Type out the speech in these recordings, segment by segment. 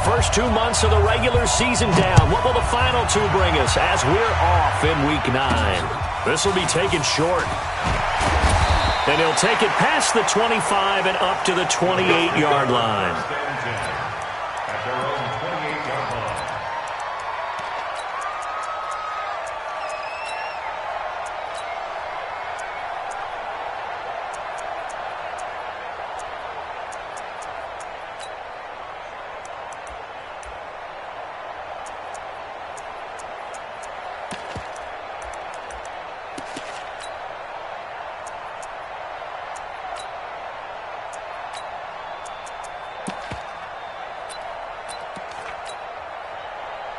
first 2 months of the regular season down. What will the final two bring us as we're off in Week 9? This will be taken short. And he'll take it past the 25 and up to the 28-yard line.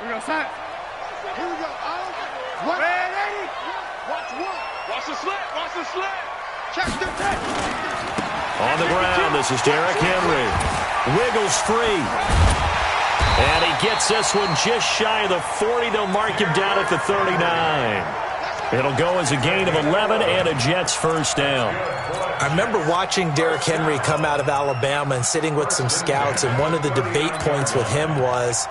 Here we go, son. Here we go. What? Ready? Watch what? Watch the slant. Watch the slant. Check the tech. On the ground, this is Derrick Henry. Wiggles free. And he gets this one just shy of the 40. They'll mark him down at the 39. It'll go as a gain of 11 and a Jets first down. I remember watching Derrick Henry come out of Alabama and sitting with some scouts, and one of the debate points with him was,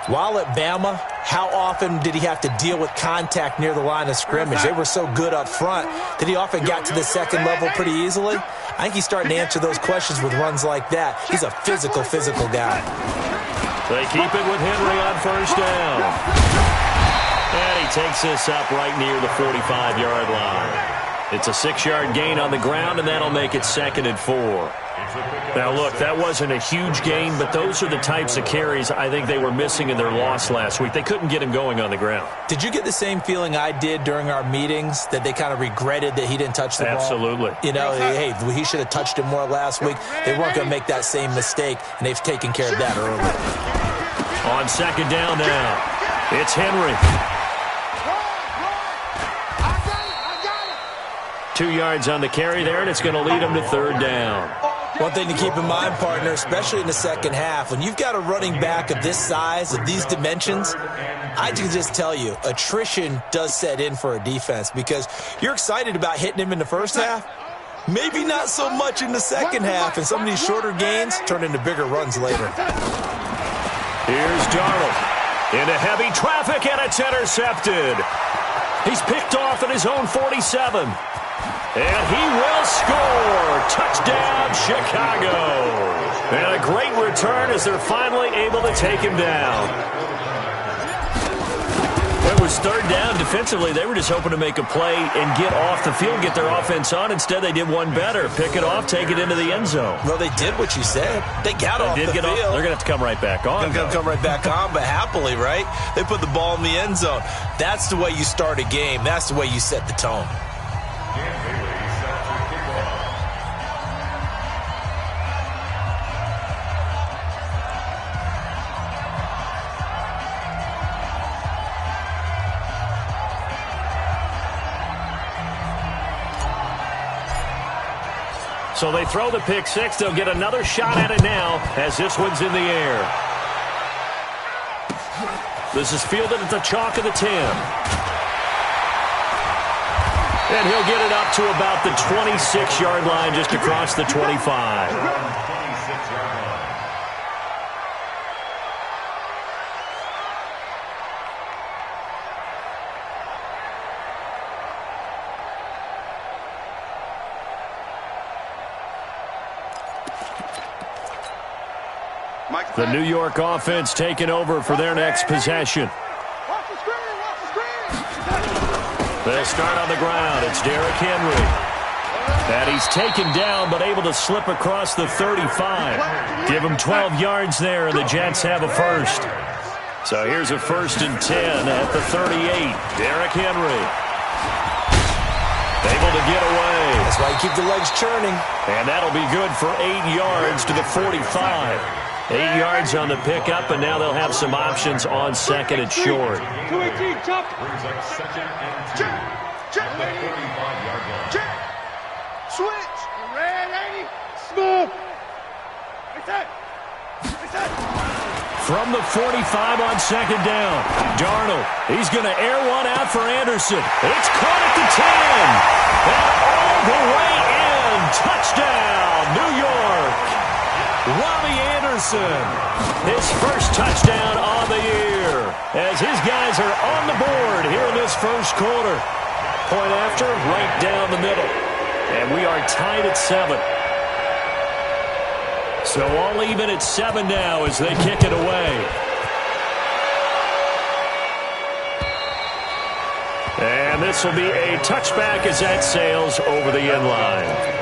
while at Bama, how often did he have to deal with contact near the line of scrimmage? They were so good up front that he often got to the second level pretty easily. I think he's starting to answer those questions with runs like that. He's a physical guy. They keep it with Henry on first down. And he takes this up right near the 45-yard line. It's a 6-yard gain on the ground, and that'll make it 2nd and 4. Now, look, that wasn't a huge gain, but those are the types of carries I think they were missing in their loss last week. They couldn't get him going on the ground. Did you get the same feeling I did during our meetings, that they kind of regretted that he didn't touch the ball? Absolutely. You know, hey, he should have touched it more last week. They weren't going to make that same mistake, and they've taken care of that early. On 2nd down now, it's Henry. 2 yards on the carry there, and it's going to lead him to 3rd down. One thing to keep in mind, partner, especially in the second half, when you've got a running back of this size, of these dimensions, I can just tell you, attrition does set in for a defense, because you're excited about hitting him in the first half, maybe not so much in the second half, and some of these shorter gains turn into bigger runs later. Here's Darnold into heavy traffic, and it's intercepted. He's picked off at his own 47. And he will score. Touchdown, Chicago. And a great return as they're finally able to take him down. It was 3rd down. Defensively, they were just hoping to make a play and get off the field, get their offense on. Instead, they did one better. Pick it off, take it into the end zone. Well, they did what you said. They got off the field. They're going to have to come right back on. They're going to come right back on, but happily, right? They put the ball in the end zone. That's the way you start a game. That's the way you set the tone. So they throw the pick six. They'll get another shot at it now as this one's in the air. This is fielded at the chalk of the 10. And he'll get it up to about the 26-yard line, just across the 25. The New York offense taking over for their next possession. They'll start on the ground. It's Derrick Henry. And he's taken down but able to slip across the 35. Give him 12 yards there, and the Jets have a first. So here's a 1st and 10 at the 38. Derrick Henry. Able to get away. That's why you keep the legs churning. And that'll be good for 8 yards to the 45. 8 yards on the pickup, and now they'll have some options on 2nd and short. 218, jump. Brings up 2nd and 2. Check. 45-yard line. Check. Switch. Ready. Smooth. Reset. From the 45 on 2nd down. Darnold. He's going to air one out for Anderson. It's caught at the 10. And all the way in. Touchdown, New York. Robbie Anderson Wilson. His first touchdown on the year as his guys are on the board here in this first quarter. Point after, right down the middle. And we are tied at 7. So all even at 7 now as they kick it away. And this will be a touchback as that sails over the end line.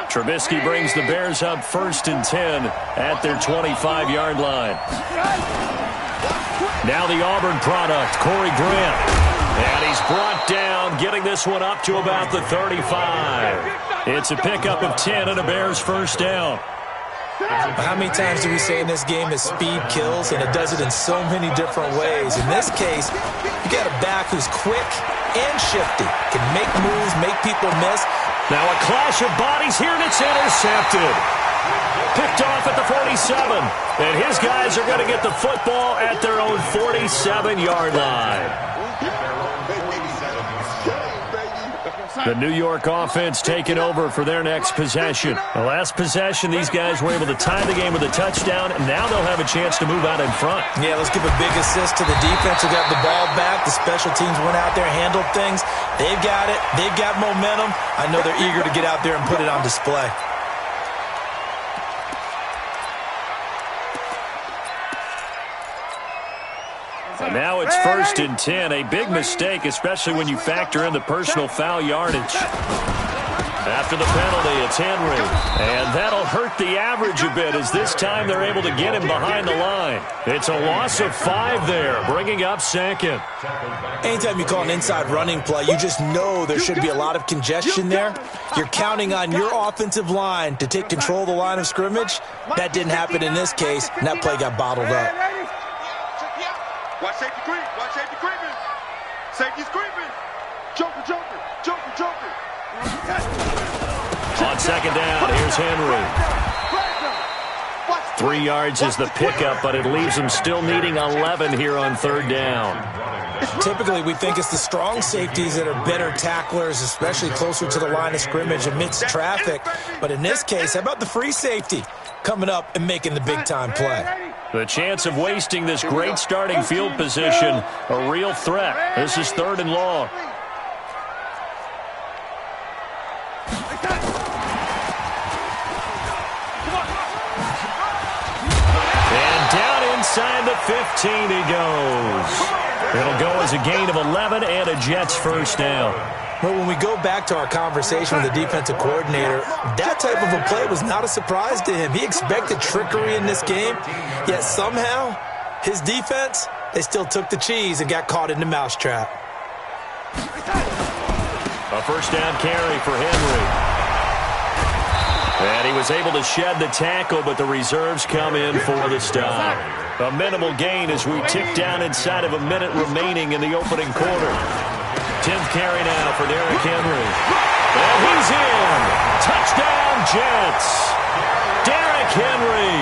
Trubisky brings the Bears up 1st and 10 at their 25-yard line. Now the Auburn product, Corey Grant. And he's brought down, getting this one up to about the 35. It's a pickup of 10 and a Bears first down. How many times do we say in this game that speed kills, and it does it in so many different ways? In this case, you got a back who's quick and shifty, can make moves, make people miss. Now a clash of bodies here, and it's intercepted. Picked off at the 47, and his guys are going to get the football at their own 47-yard line. The New York offense taking over for their next possession. The last possession, these guys were able to tie the game with a touchdown, and now they'll have a chance to move out in front. Yeah, let's give a big assist to the defense who got the ball back. The special teams went out there, handled things. They've got it. They've got momentum. I know they're eager to get out there and put it on display. And now it's 1st and 10. A big mistake, especially when you factor in the personal foul yardage. After the penalty, it's Henry. And that'll hurt the average a bit as this time they're able to get him behind the line. It's a loss of 5 there, bringing up 2nd. Anytime you call an inside running play, you just know there should be a lot of congestion there. You're counting on your offensive line to take control of the line of scrimmage. That didn't happen in this case, and that play got bottled up. Watch safety creep. Watch safety creeping. Safety's creeping. Joker, joker, joker, joker. On 2nd down, here's Henry. 3 yards is the pickup, but it leaves him still needing 11 here on 3rd down. Typically, we think it's the strong safeties that are better tacklers, especially closer to the line of scrimmage amidst traffic. But in this case, how about the free safety coming up and making the big-time play? The chance of wasting this great starting field position, a real threat. This is 3rd and long. And down inside the 15 he goes. It'll go as a gain of 11 and a Jets first down. Well, when we go back to our conversation with the defensive coordinator, that type of a play was not a surprise to him. He expected trickery in this game, yet somehow his defense, they still took the cheese and got caught in the mousetrap. A first down carry for Henry. And he was able to shed the tackle, but the reserves come in for the stop. A minimal gain as we tick down inside of a minute remaining in the opening quarter. 10th carry now for Derrick Henry. And he's in. Touchdown, Jets. Derrick Henry,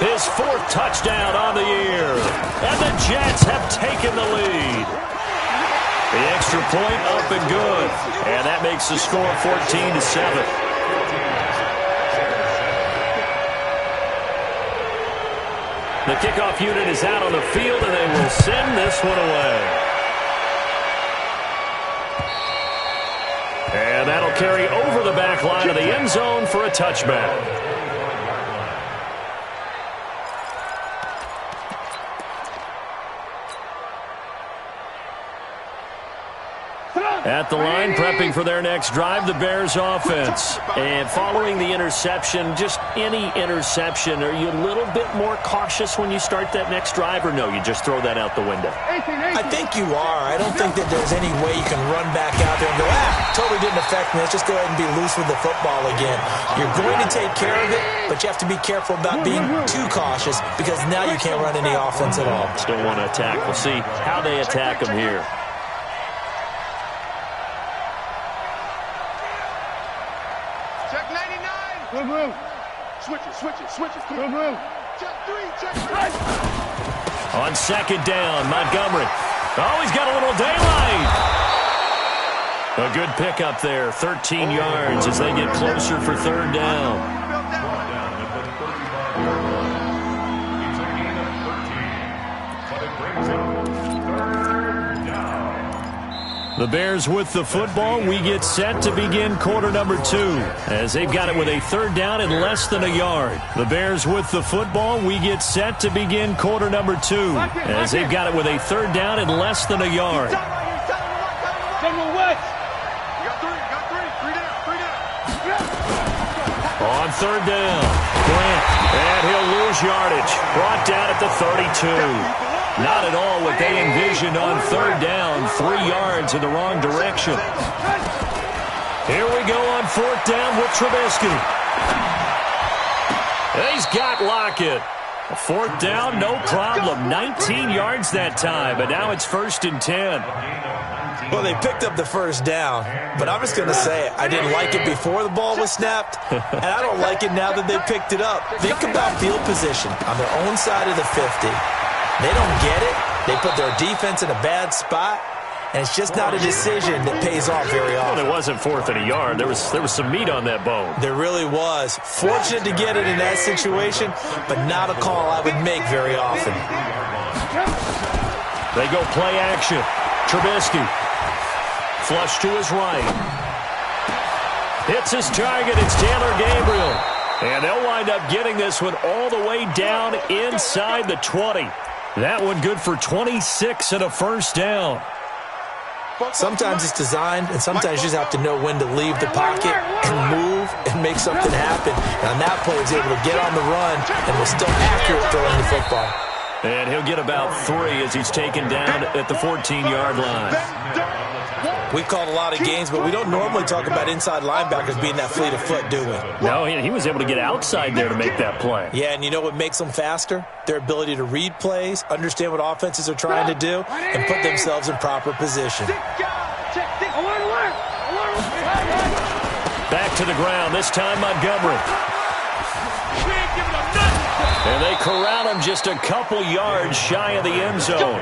his 4th touchdown on the year. And the Jets have taken the lead. The extra point up and good. And that makes the score 14-7. The kickoff unit is out on the field, and they will send this one away. And that'll carry over the back line of the end zone for a touchback. At the line, prepping for their next drive, the Bears offense. And following the interception, just any interception, are you a little bit more cautious when you start that next drive, or no, you just throw that out the window? I think you are. I don't think that there's any way you can run back out there and go, totally didn't affect me. Let's just go ahead and be loose with the football again. You're going to take care of it, but you have to be careful about being too cautious because now you can't run any offense at all. Still want to attack. We'll see how they attack them here. Good move. Switch it. Good move. Check 3, check 3. On 2nd down, Montgomery. Oh, he's got a little daylight. A good pickup there, 13 yards as they get closer for 3rd down. The Bears with the football. We get set to begin quarter number 2 as they've got it with a 3rd down and less than a yard. The Bears with the football. We get set to begin quarter number 2 as they've got it with a 3rd down and less than a yard. On 3rd down, Grant, and he'll lose yardage. Brought down at the 32. Not at all what they envisioned on 3rd down. 3 yards in the wrong direction. Here we go on 4th down with Trubisky. He's got Lockett. 4th down, no problem. 19 yards that time, but now it's 1st and 10. Well, they picked up the 1st down, but I'm just going to say it. I didn't like it before the ball was snapped, and I don't like it now that they picked it up. Think about field position on their own side of the 50. They don't get it. They put their defense in a bad spot, and it's just not a decision that pays off very often. Well, it wasn't 4th and a yard. There was some meat on that bone. There really was. Fortunate to get it in that situation, but not a call I would make very often. They go play action. Trubisky. Flush to his right. Hits his target. It's Taylor Gabriel. And they'll wind up getting this one all the way down inside the 20. That one good for 26 and a 1st down. Sometimes it's designed, and sometimes you just have to know when to leave the pocket and move and make something happen. And on that play, he's able to get on the run and was still accurate throwing the football. And he'll get about 3 as he's taken down at the 14-yard line. We've called a lot of games, but we don't normally talk about inside linebackers being that fleet of foot, do we? No, he was able to get outside there to make that play. Yeah, and you know what makes them faster? Their ability to read plays, understand what offenses are trying to do, and put themselves in proper position. Back to the ground, this time Montgomery. And they corral him just a couple yards shy of the end zone.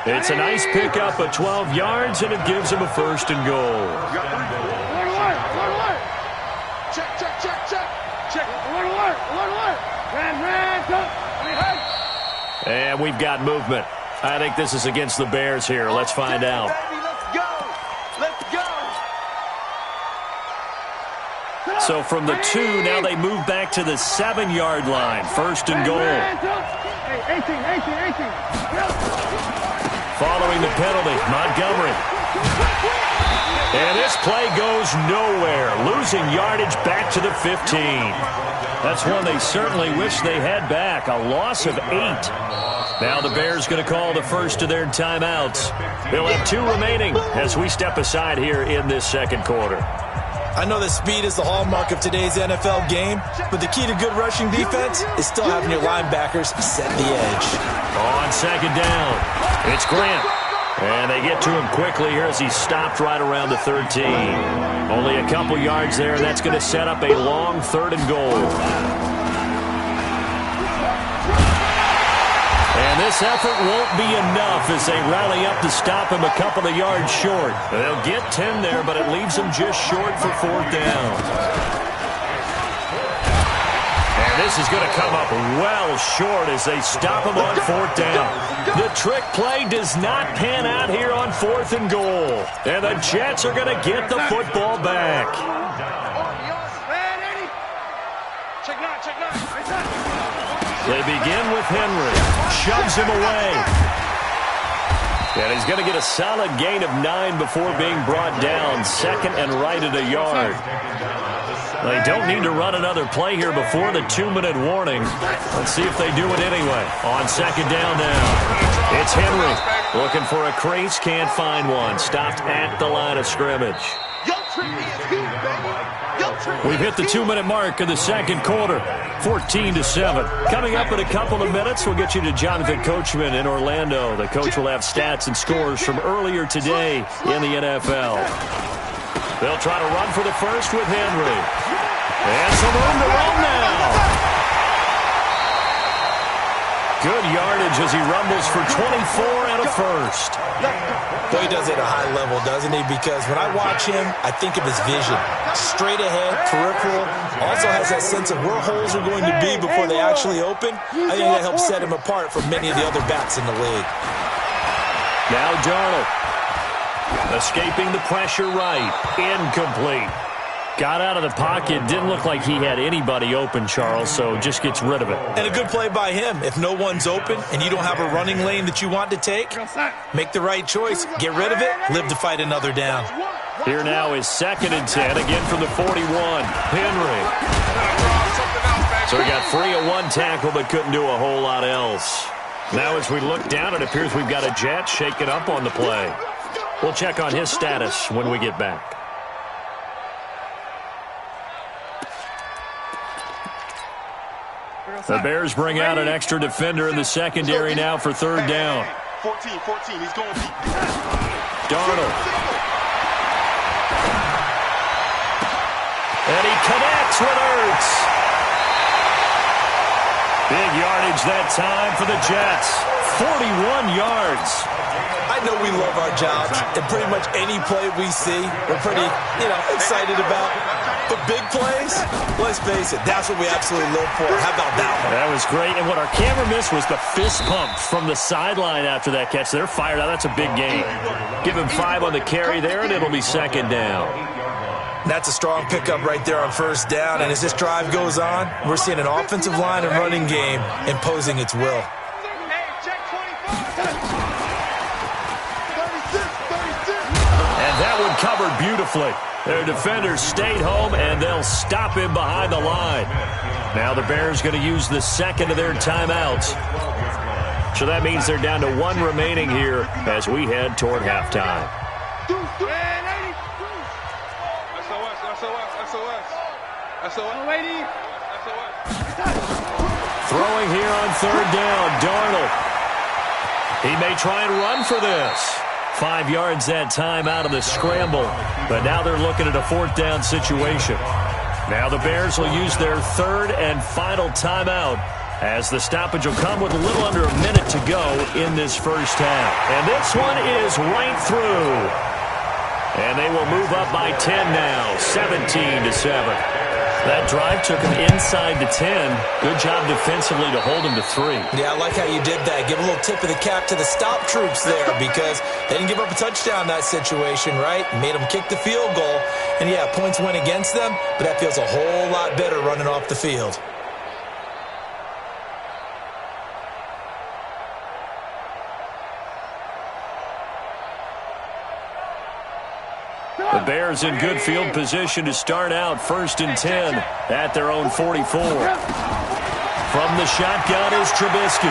It's a nice pickup of 12 yards, and it gives him a 1st and goal. And we've got movement. I think this is against the Bears here. Let's find out. So from the 2, now they move back to the 7-yard line. 1st and goal. Following the penalty, Montgomery. And this play goes nowhere. Losing yardage back to the 15. That's one they certainly wish they had back. A loss of 8. Now the Bears going to call the first of their timeouts. They'll have 2 remaining as we step aside here in this 2nd quarter. I know that speed is the hallmark of today's NFL game, but the key to good rushing defense is still having your linebackers set the edge. On 2nd down, it's Grant. And they get to him quickly here as he stopped right around the 13. Only a couple yards there, and that's going to set up a long 3rd and goal. And this effort won't be enough as they rally up to stop him a couple of yards short. They'll get 10 there, but it leaves them just short for 4th down. And this is going to come up well short as they stop him on 4th down. The trick play does not pan out here on 4th and goal. And the Jets are going to get the football back. They begin with Henry. Shoves him away. And he's going to get a solid gain of 9 before being brought down. 2nd and right at a yard. They don't need to run another play here before the 2-minute warning. Let's see if they do it anyway. On 2nd down now. It's Henry looking for a crease. Can't find one. Stopped at the line of scrimmage. We've hit the 2-minute mark of the 2nd quarter. 14-7. Coming up in a couple of minutes, we'll get you to Jonathan Coachman in Orlando. The coach will have stats and scores from earlier today in the NFL. They'll try to run for the first with Henry. And some room to run now. Good yardage as he rumbles for 24 and a first. Boy, he does it at a high level, doesn't he? Because when I watch him, I think of his vision. Straight ahead, peripheral. Also has that sense of where holes are going to be before they actually open. I think that helps set him apart from many of the other backs in the league. Now Darnold. Escaping the pressure right. Incomplete. Got out of the pocket. Didn't look like he had anybody open, Charles, so just gets rid of it. And a good play by him. If no one's open and you don't have a running lane that you want to take, make the right choice. Get rid of it. Live to fight another down. Here now is 2nd and 10. Again from the 41. Henry. So he got free of one tackle but couldn't do a whole lot else. Now as we look down, it appears we've got a Jet shaking up on the play. We'll check on his status when we get back. The Bears bring out an extra defender in the secondary now for 3rd down. 14, he's going deep. Darnold. And he connects with Ertz. Big yardage that time for the Jets. 41 yards. I know we love our jobs, and pretty much any play we see, we're pretty, excited about. But big plays, let's face it, that's what we absolutely live for. How about that one? That was great, and what our camera missed was the fist pump from the sideline after that catch. They're fired out. That's a big gain. Give him 5 on the carry there, and it'll be 2nd down. That's a strong pickup right there on 1st down, and as this drive goes on, we're seeing an offensive line and running game imposing its will. And that one covered beautifully. Their defenders stayed home, and they'll stop him behind the line. Now the Bears going to use the 2nd of their timeouts. So that means they're down to 1 remaining here as we head toward halftime. Throwing here on 3rd down, Darnold. He may try and run for this. 5 yards that time out of the scramble, but now they're looking at a 4th down situation. Now the Bears will use their 3rd and final timeout as the stoppage will come with a little under a minute to go in this first half. And this one is right through. And they will move up by 10 now, 17-7. That drive took him inside the 10. Good job defensively to hold him to 3. Yeah, I like how you did that. Give a little tip of the cap to the stop troops there because they didn't give up a touchdown in that situation, right? Made them kick the field goal. And, yeah, points went against them, but that feels a whole lot better running off the field. The Bears in good field position to start out 1st and 10 at their own 44. From the shotgun is Trubisky.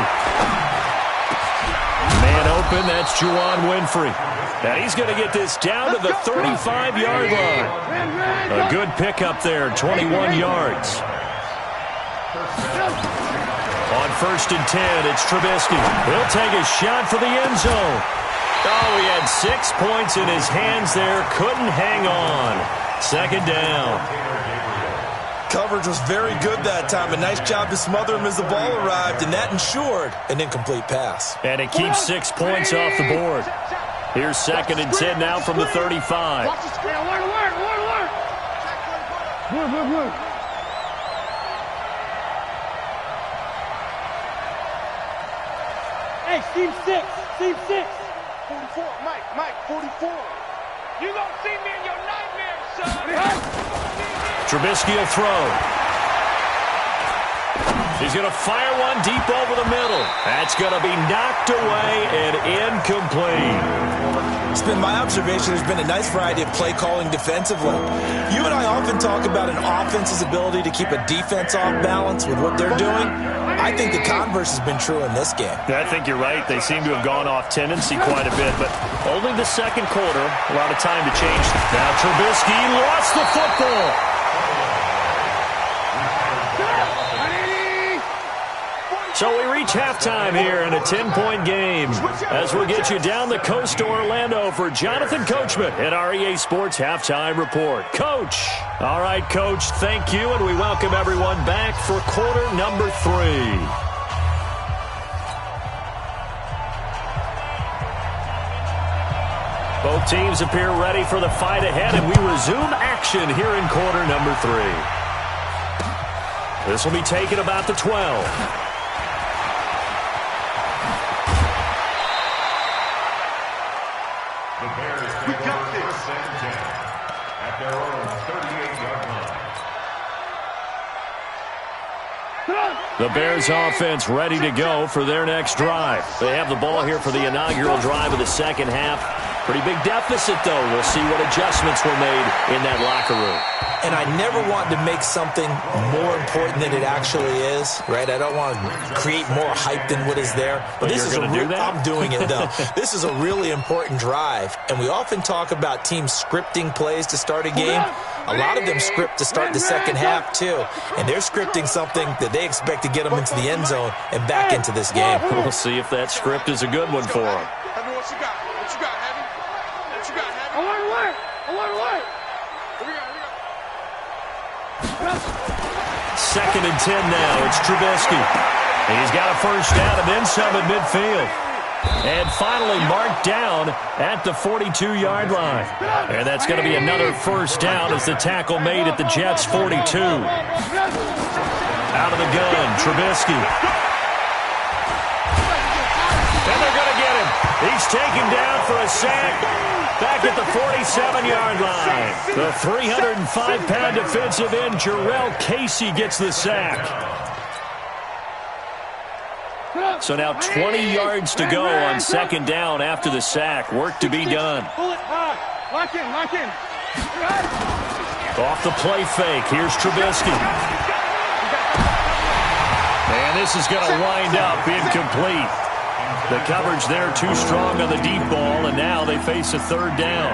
Man open, that's Juwan Winfrey. Now he's going to get this down to the 35-yard line. A good pickup there, 21 yards. On 1st and 10, it's Trubisky. He'll take a shot for the end zone. Oh, he had 6 points in his hands there. Couldn't hang on. Second down. Coverage was very good that time. A nice job to smother him as the ball arrived, and that ensured an incomplete pass. And it keeps 6 points off the board. Here's 2nd and 10 now from the 35. Hey, Steve 6. Steve 6. 44. Mike, 44. You gonna see me in your nightmares, son. Trubisky will throw. He's going to fire one deep over the middle. That's going to be knocked away and incomplete. It's been my observation there's been a nice variety of play calling defensively. You and I often talk about an offense's ability to keep a defense off balance with what they're doing. I think the converse has been true in this game. I think you're right. They seem to have gone off tendency quite a bit, but only the second quarter. A lot of time to change. Now Trubisky lost the football. So we reach halftime here in a 10-point game as we'll get you down the coast to Orlando for Jonathan Coachman at our EA Sports Halftime Report. Coach. All right, Coach, thank you, and we welcome everyone back for quarter number 3. Both teams appear ready for the fight ahead, and we resume action here in quarter number 3. This will be taken about the 12. We got this. At their own 38-yard line. The Bears offense ready to go for their next drive. They have the ball here for the inaugural drive of the second half. Pretty big deficit, though. We'll see what adjustments were made in that locker room. And I never want to make something more important than it actually is, right? I don't want to create more hype than what is there. But this is I'm doing it, though. This is a really important drive, and we often talk about teams scripting plays to start a game. A lot of them script to start the second half, too. And they're scripting something that they expect to get them into the end zone and back into this game. We'll see if that script is a good one for them. Heavy, what you got? What you got, Heavy? What you got, Heavy? I want to work. Here we go. 2nd and 10 now. It's Trubisky. He's got a first down and then some at midfield. And finally marked down at the 42-yard line. And that's going to be another first down as the tackle made at the Jets' 42. Out of the gun, Trubisky. And they're going to get him. He's taken down for a sack. Back at the 47-yard line. The 305-pound defensive end, Jarrell Casey, gets the sack. So now 20 yards to go on second down after the sack. Work to be done. Lock in. Off the play fake. Here's Trubisky. And this is going to wind up incomplete. The coverage there too strong on the deep ball, and now they face a third down.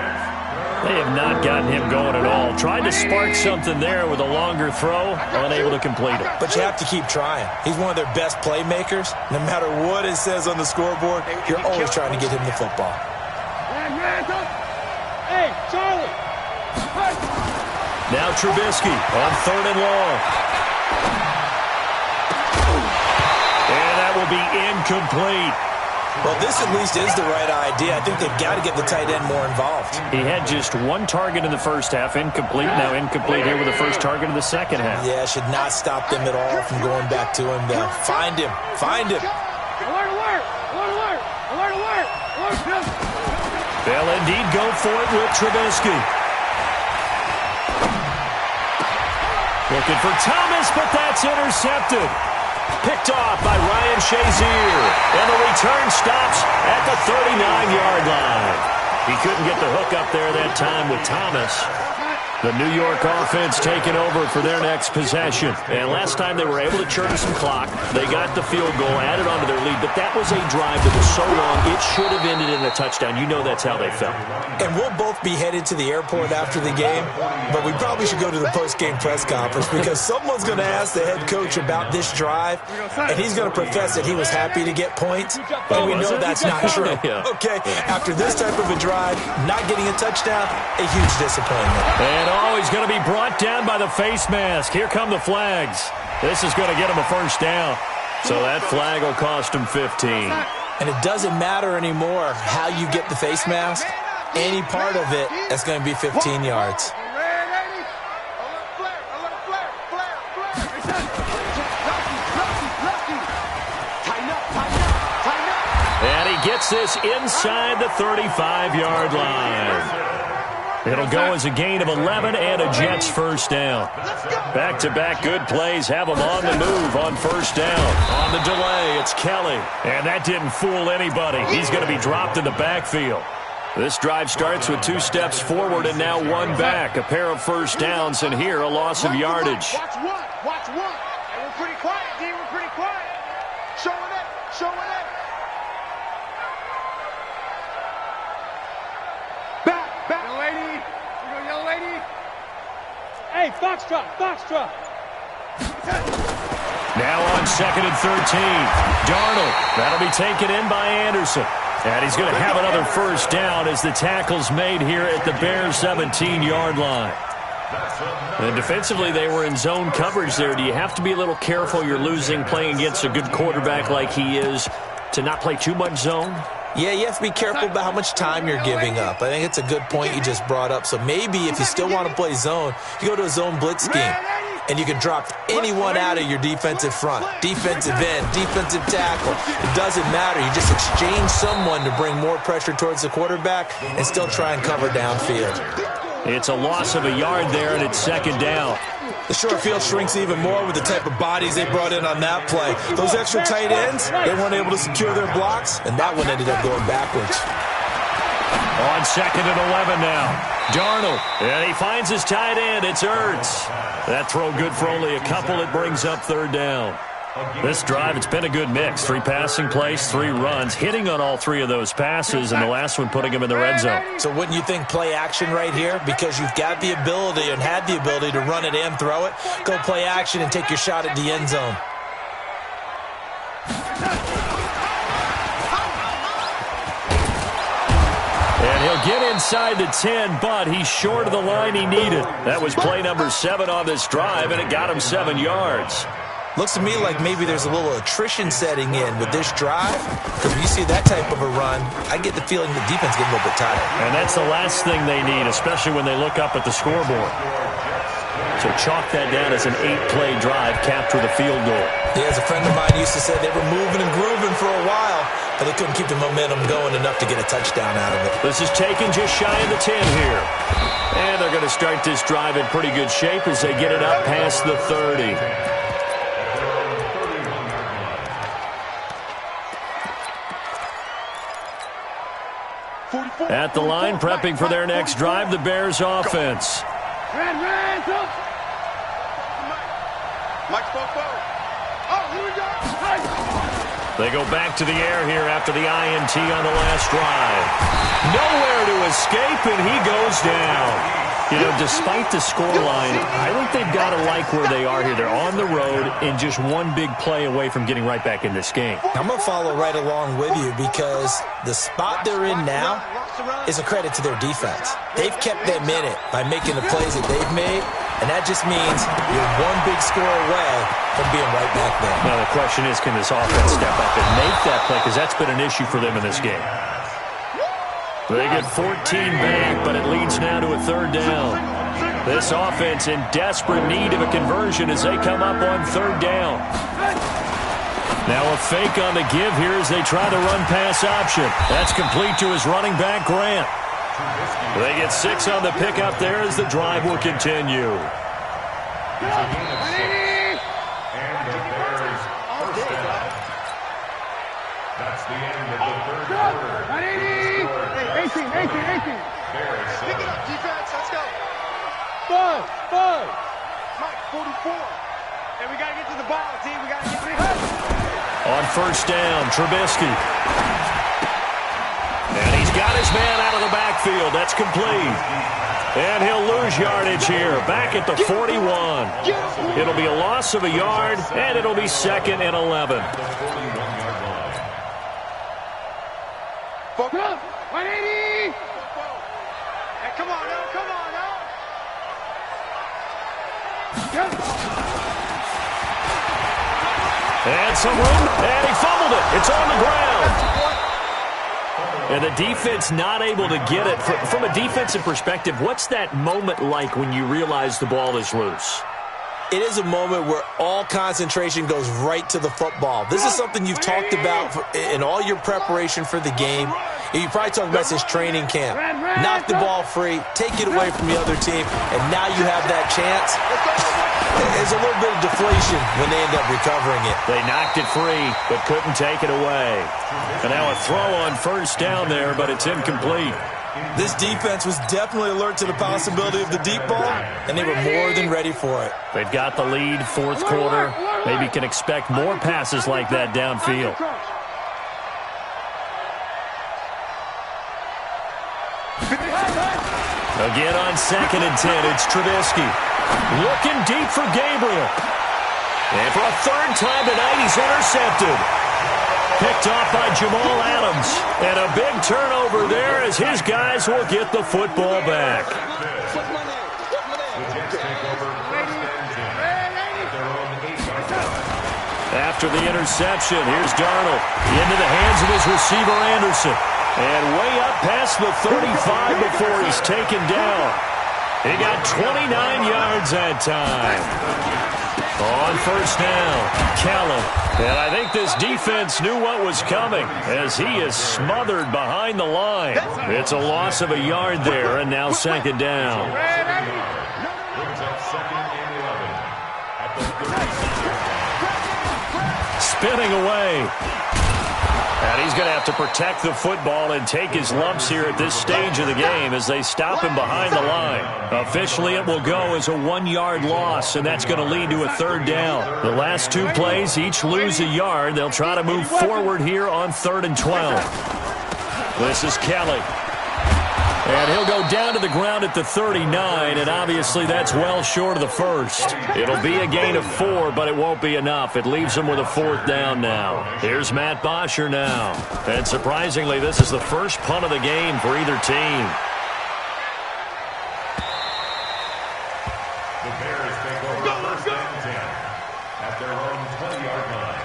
They have not gotten him going at all. Tried to spark something there with a longer throw, unable to complete it. But you have to keep trying. He's one of their best playmakers. No matter what it says on the scoreboard, you're always trying to get him the football. Hey, Charlie. Now Trubisky on 3rd and long. And that will be incomplete. Well, this at least is the right idea. I think they've got to get the tight end more involved. He had just one target in the first half, incomplete. Now incomplete here with the first target in the second half. Yeah, should not stop them at all from going back to him, though. Find him. Alert. They'll indeed go for it with Trubisky. Looking for Thomas, but that's intercepted. Picked off by Ryan Shazier. And the return stops at the 39-yard line. He couldn't get the hook up there that time with Thomas. The New York offense taking over for their next possession. And last time they were able to churn some clock. They got the field goal, added on to their lead. But that was a drive that was so long, it should have ended in a touchdown. You know that's how they felt. And we'll both be headed to the airport after the game. But we probably should go to the post-game press conference because someone's going to ask the head coach about this drive. And he's going to profess that he was happy to get points. And we know that's not true. Yeah. Okay, after this type of a drive, not getting a touchdown, a huge disappointment. And he's going to be brought down by the face mask. Here come the flags. This is going to get him a first down. So that flag will cost him 15. And it doesn't matter anymore how you get the face mask. Any part of it, that's going to be 15 yards. And he gets this inside the 35-yard line. It'll go as a gain of 11 and a Jets first down. Back-to-back good plays have them on the move on first down. On the delay, it's Kelly. And that didn't fool anybody. He's going to be dropped in the backfield. This drive starts with 2 steps forward and now 1 back. A pair of first downs, and here a loss of yardage. Watch one. Watch one. And we're pretty quiet, D. We're pretty quiet. Showing it. Showing it. Back, young lady. You go, young lady. Hey, Foxtrot. Now on 2nd and 13. Darnold. That'll be taken in by Anderson. And he's going to have another first down as the tackle's made here at the Bears' 17-yard line. And defensively, they were in zone coverage there. Do you have to be a little careful? You're losing playing against a good quarterback like he is to not play too much zone? Yeah, you have to be careful about how much time you're giving up. I think it's a good point you just brought up. So maybe if you still want to play zone, you go to a zone blitz scheme. And you can drop anyone out of your defensive front. Defensive end, defensive tackle. It doesn't matter. You just exchange someone to bring more pressure towards the quarterback and still try and cover downfield. It's a loss of a yard there, and it's 2nd down. The short field shrinks even more with the type of bodies they brought in on that play. Those extra tight ends, they weren't able to secure their blocks, and that one ended up going backwards. On 2nd and 11 now. Darnold, and he finds his tight end. It's Ertz. That throw good for only a couple. It brings up 3rd down. This drive, it's been a good mix. 3 passing plays, 3 runs, hitting on all 3 of those passes, and the last one putting him in the red zone. So wouldn't you think play action right here? Because you've got the ability and had the ability to run it and throw it. Go play action and take your shot at the end zone. And he'll get inside the 10, but he's short of the line he needed. That was play number 7 on this drive, and it got him 7 yards. Looks to me like maybe there's a little attrition setting in with this drive. Because when you see that type of a run, I get the feeling the defense getting a little bit tired. And that's the last thing they need, especially when they look up at the scoreboard. So chalk that down as an 8-play drive, capture the field goal. Yeah, as a friend of mine used to say, they were moving and grooving for a while, but they couldn't keep the momentum going enough to get a touchdown out of it. This is taken just shy of the 10 here. And they're going to start this drive in pretty good shape as they get it up past the 30. At the line, prepping for their next drive, the Bears offense. They go back to the air here after the INT on the last drive. Nowhere to escape, and he goes down. You know, despite the scoreline, I think they've got to like where they are here. They're on the road and just one big play away from getting right back in this game. I'm going to follow right along with you because the spot they're in now is a credit to their defense. They've kept them in it by making the plays that they've made, and that just means you're one big score away from being right back there. Now, the question is, can this offense step up and make that play? Because that's been an issue for them in this game. They get 14 back, but it leads now to a 3rd down. This offense in desperate need of a conversion as they come up on 3rd down. Now a fake on the give here as they try the run-pass option. That's complete to his running back, Grant. They get 6 on the pickup there as the drive will continue. That's the end of the 3rd quarter. 18. Pick it up, defense. Let's go. Five. Mike, 44. And we got to get to the ball, team. We got to get to the head. On first down, Trubisky. And he's got his man out of the backfield. That's complete. And he'll lose yardage here, back at the 41. It'll be a loss of a yard, and it'll be 2nd and 11. Come on, 180. Hey, come on, now. And some room, and he fumbled it. It's on the ground. And the defense not able to get it. From a defensive perspective, what's that moment like when you realize the ball is loose? It is a moment where all concentration goes right to the football. This is something you've talked about in all your preparation for the game. And you probably talked about since training camp. Knock the ball free, take it away from the other team, and now you have that chance. There's a little bit of deflation when they end up recovering it. They knocked it free, but couldn't take it away. And now a throw on first down there, but it's incomplete. This defense was definitely alert to the possibility of the deep ball, and they were more than ready for it. They've got the lead, fourth quarter. Maybe can expect more passes like that downfield. Again on 2nd and 10, it's Trubisky. Looking deep for Gabriel. And for a third time tonight, he's intercepted. Picked off by Jamal Adams. And a big turnover there as his guys will get the football back. After the interception, here's Darnold into the hands of his receiver, Anderson. And way up past the 35 before he's taken down. He got 29 yards that time. On first down, Callum. And I think this defense knew what was coming as he is smothered behind the line. It's a loss of a yard there, and now 2nd down. Spinning away. And he's going to have to protect the football and take his lumps here at this stage of the game as they stop him behind the line. Officially, it will go as a 1-yard loss, and that's going to lead to a 3rd down. The last 2 plays each lose a yard. They'll try to move forward here on 3rd and 12. This is Kelly. And he'll go down to the ground at the 39, and obviously that's well short of the first. It'll be a gain of 4, but it won't be enough. It leaves him with a 4th down now. Here's Matt Bosher now. And surprisingly, this is the first punt of the game for either team. The Bears take over 1st and 10 at their own 20-yard line.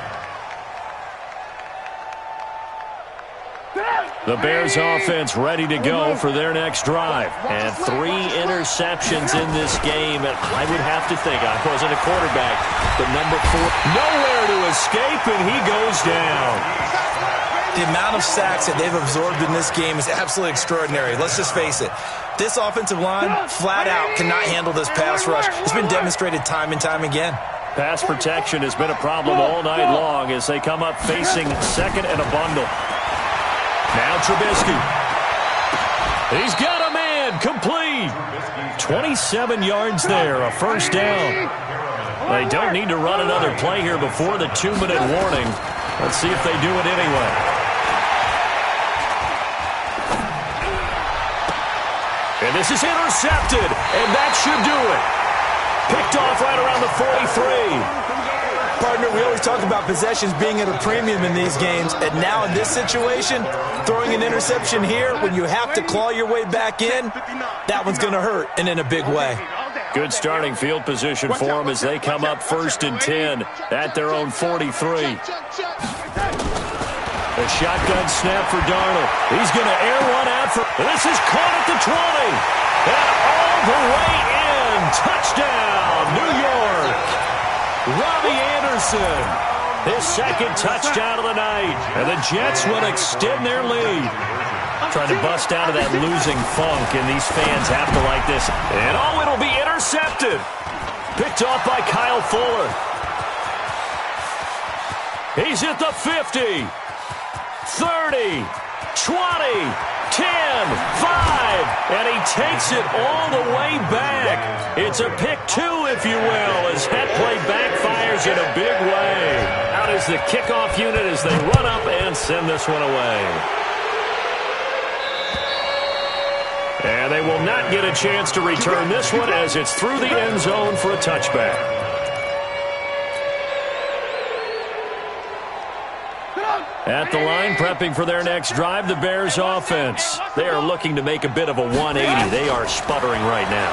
The Bears offense ready to go for their next drive. And 3 interceptions in this game. And I would have to think, I wasn't a quarterback, but number 4, nowhere to escape, and he goes down. The amount of sacks that they've absorbed in this game is absolutely extraordinary. Let's just face it. This offensive line, flat out, cannot handle this pass rush. It's been demonstrated time and time again. Pass protection has been a problem all night long as they come up facing 2nd and a bundle. Now Trubisky. He's got a man, complete. 27 yards there, a 1st down. They don't need to run another play here before the 2-minute warning. Let's see if they do it anyway. And this is intercepted, and that should do it. Picked off right around the 43. Partner, we always talk about possessions being at a premium in these games, and now in this situation, throwing an interception here when you have to claw your way back in, that one's going to hurt, and in a big way. Good starting field position for them as they come up 1st and 10 at their own 43. A shotgun snap for Darnold. He's going to air one out for... This is caught at the 20. And all the way in. Touchdown, New York. Robbie Anderson, his 2nd touchdown of the night. And the Jets will extend their lead. Trying to bust out of that losing funk, and these fans have to like this. And it'll be intercepted. Picked off by Kyle Fuller. He's at the 50, 30, 20, 10, 5, and he takes it all the way back. It's a pick two, if you will, as that play backfires in a big way. Out is the kickoff unit as they run up and send this one away. And they will not get a chance to return this one as it's through the end zone for a touchback. At the line, prepping for their next drive, the Bears offense. They are looking to make a bit of a 180. They are sputtering right now.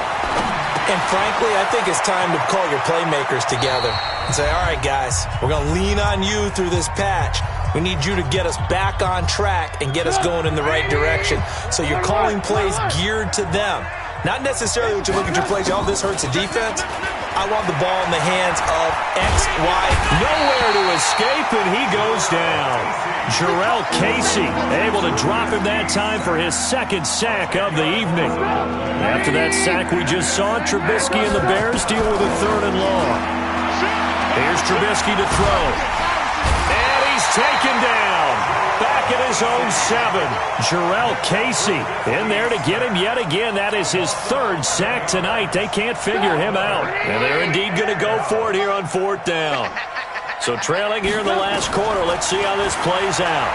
And frankly, I think it's time to call your playmakers together and say, all right, guys, we're going to lean on you through this patch. We need you to get us back on track and get us going in the right direction. So you're calling plays geared to them. Not necessarily what you look at your plays, oh, this hurts the defense. I want the ball in the hands of X, Y. Nowhere to escape, and he goes down. Jarrell Casey able to drop him that time for his second sack of the evening. After that sack we just saw, Trubisky and the Bears deal with a 3rd and long. Here's Trubisky to throw. And he's taken down. Back at his own 7. Jarrell Casey in there to get him yet again. That is his 3rd sack tonight. They can't figure him out. And they're indeed going to go for it here on 4th down. So trailing here in the last quarter. Let's see how this plays out.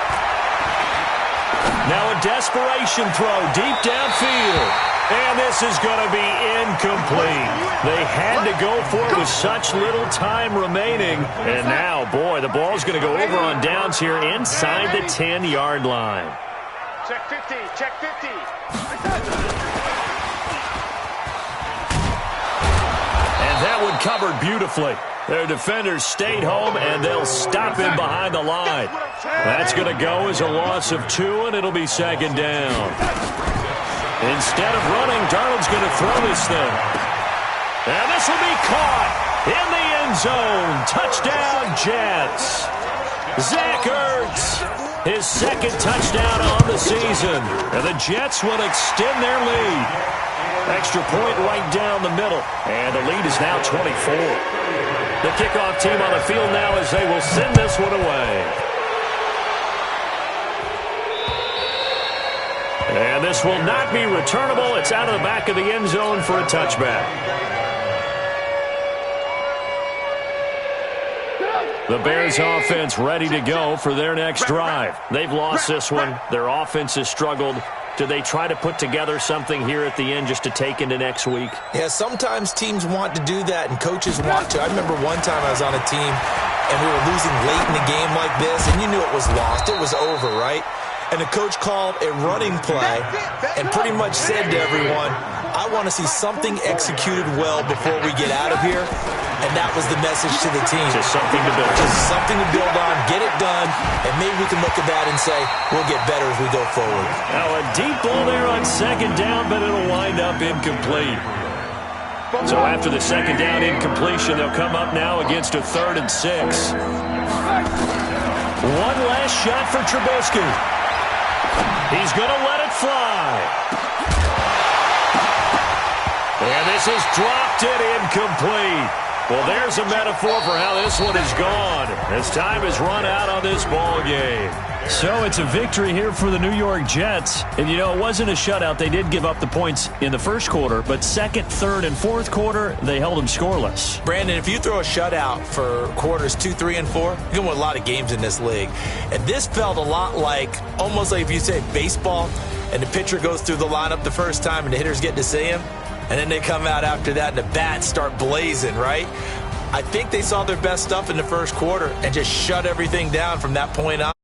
Now a desperation throw deep downfield. And this is going to be incomplete. They had to go for it with such little time remaining. And now, boy, the ball's going to go over on downs here inside the 10-yard line. Check 50, check 50. And that one covered beautifully. Their defenders stayed home, and they'll stop him behind the line. That's going to go as a loss of 2, and it'll be 2nd down. Instead of running, Darnold's going to throw this thing. And this will be caught in the end zone. Touchdown, Jets. Zach Ertz, his 2nd touchdown on the season. And the Jets will extend their lead. Extra point right down the middle. And the lead is now 24. The kickoff team on the field now as they will send this one away. And this will not be returnable. It's out of the back of the end zone for a touchback. The Bears offense ready to go for their next drive. They've lost this one. Their offense has struggled. Do they try to put together something here at the end just to take into next week? Yeah, sometimes teams want to do that and coaches want to. I remember one time I was on a team and we were losing late in the game like this, and you knew it was lost. It was over, right? And the coach called a running play and pretty much said to everyone, I want to see something executed well before we get out of here. And that was the message to the team. Just something to build on. Just something to build on, get it done, and maybe we can look at that and say, we'll get better as we go forward. Now a deep ball there on 2nd down, but it'll wind up incomplete. So after the 2nd down incompletion, they'll come up now against a 3rd and 6. One last shot for Trubisky. He's going to let it fly. And this is dropped it incomplete. Well, there's a metaphor for how this one is gone as time has run out on this ball game. So it's a victory here for the New York Jets. And, you know, it wasn't a shutout. They did give up the points in the first quarter, but 2nd, 3rd, and 4th quarter, they held them scoreless. Brandon, if you throw a shutout for quarters 2, 3, and 4, you're going to win a lot of games in this league. And this felt a lot like, almost like if you say baseball, and the pitcher goes through the lineup the first time and the hitters get to see him, and then they come out after that and the bats start blazing, right? I think they saw their best stuff in the first quarter and just shut everything down from that point on.